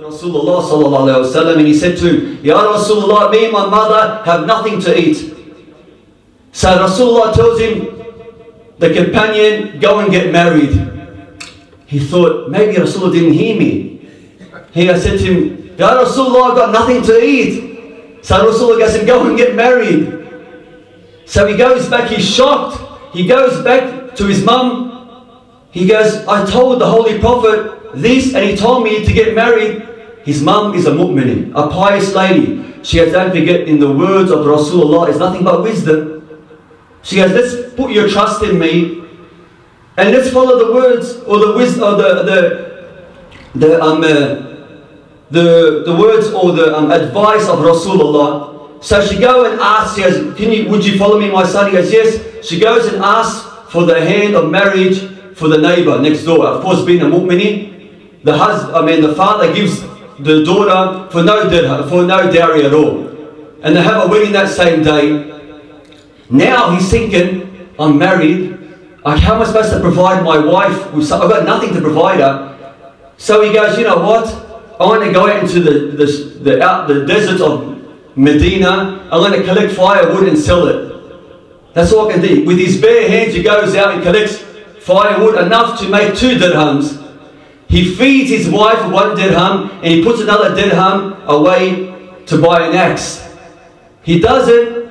Rasulullah sallallahu alayhi wa sallam, and he said to him, Ya Rasulullah, me and my mother have nothing to eat. So Rasulullah tells him, the companion, go and get married. He thought, maybe Rasulullah didn't hear me. He said to him, Ya Rasulullah, I've got nothing to eat. So Rasulullah goes, go and get married. So he goes back, he's shocked. He goes back to his mum. He goes, I told the Holy Prophet this, and he told me to get married. His mum is a mu'minin, a pious lady. She has, don't forget, in the words of Rasulullah, is nothing but wisdom. She goes, let's put your trust in me, and let's follow the words or the wisdom, or the words or the advice of Rasulullah. So she goes and asks, she goes, would you follow me, my son? He goes, yes. She goes and asks for the hand of marriage for the neighbor next door. Of course, being a mu'mini, the father gives the daughter for no dowry at all, and they have a wedding that same day. Now he's thinking, I'm married, how am I supposed to provide my wife with something? I've got nothing to provide her. So he goes, you know what, I want to go out into the desert of Medina. I'm going to collect firewood and sell it. That's all I can do. With his bare hands he goes out and collects firewood, enough to make 2 dirhams. He feeds his wife 1 dirham, and he puts another dirham away to buy an axe. He does it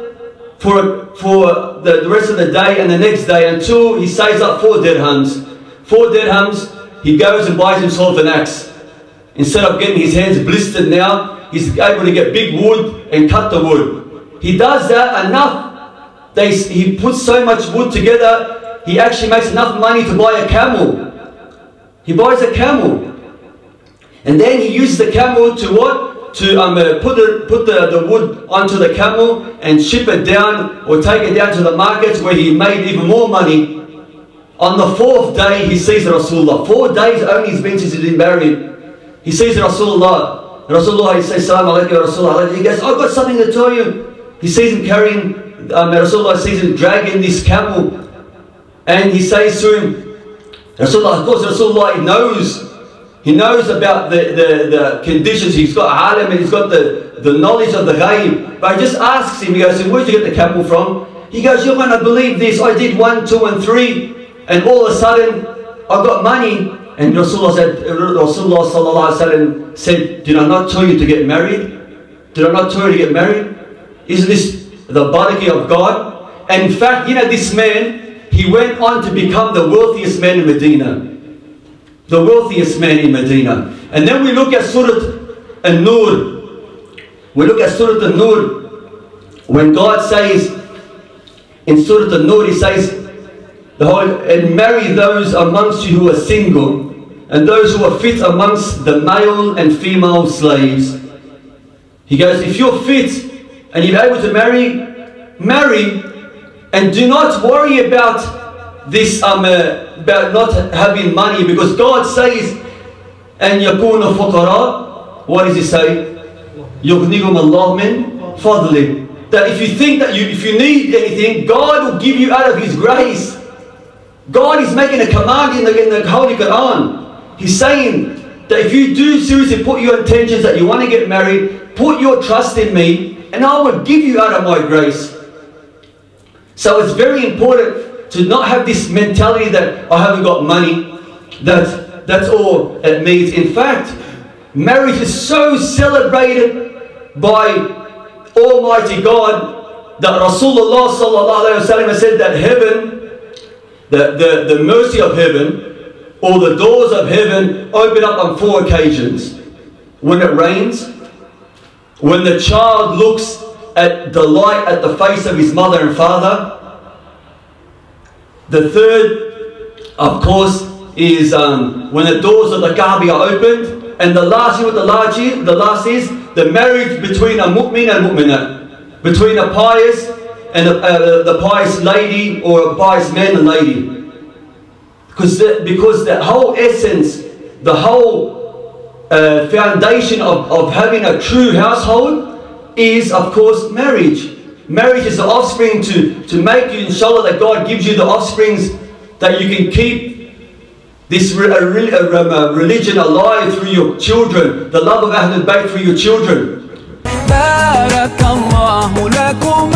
for the rest of the day and the next day, until he saves up 4 dirhams. 4 dirhams, he goes and buys himself an axe. Instead of getting his hands blistered now, he's able to get big wood and cut the wood. He does that enough. He puts so much wood together, he actually makes enough money to buy a camel. He buys a camel. And then he uses the camel to what? To put the wood onto the camel and ship it down, or take it down to the markets, where he made even more money. On the 4th day he sees Rasulullah. 4 days only he's been since he's been married. He sees Rasulullah. Rasulullah, he says, Salam alaikum Rasulullah. He goes, I've got something to tell you. He sees him carrying, Rasulullah sees him dragging this camel. And he says to him, Rasulullah, of course Rasulullah he knows about the conditions. He's got alim, and he's got the knowledge of the ghaib. But he just asks him, he goes, where'd you get the camel from? He goes, you're going to believe this. I did 1, 2 and 3, and all of a sudden I got money. And Rasulullah sallallahu alaihi wasallam said, did I not tell you to get married? Did I not tell you to get married? Isn't this the barakah of God? And in fact, you know, this man, he went on to become the wealthiest man in Medina. The wealthiest man in Medina. And then we look at Surah An-Nur. We look at Surah An-Nur. When God says, in Surah An-Nur, he says, and marry those amongst you who are single, and those who are fit amongst the male and female slaves. He goes, if you're fit and you're able to marry, marry, and do not worry about this, about not having money, because God says, and yakuna fuqara, what does he say? Yughnihum Allah min fadli. That if you think that if you need anything, God will give you out of His grace. God is making a command in the Holy Quran. He's saying that if you do seriously put your intentions that you want to get married, put your trust in me, and I will give you out of my grace. So it's very important to not have this mentality that I haven't got money, that's all it means. In fact, marriage is so celebrated by Almighty God that Rasulullah sallallahu alaihi wasallam said that heaven, the mercy of heaven, or the doors of heaven, open up on 4 occasions. When it rains, when the child looks at the light at the face of his mother and father. The third, of course, is when the doors of the Kaaba are opened. And the last, you know what the last is? The marriage between a mu'min and mu'minah. Between a pious and the pious lady, or a pious man and lady. Because the whole essence, the whole foundation of having a true household is, of course, marriage. Marriage is the offspring to make you, inshallah, that God gives you the offsprings that you can keep this religion alive through your children, the love of Ahlul Bayt through your children. بارك الله لكم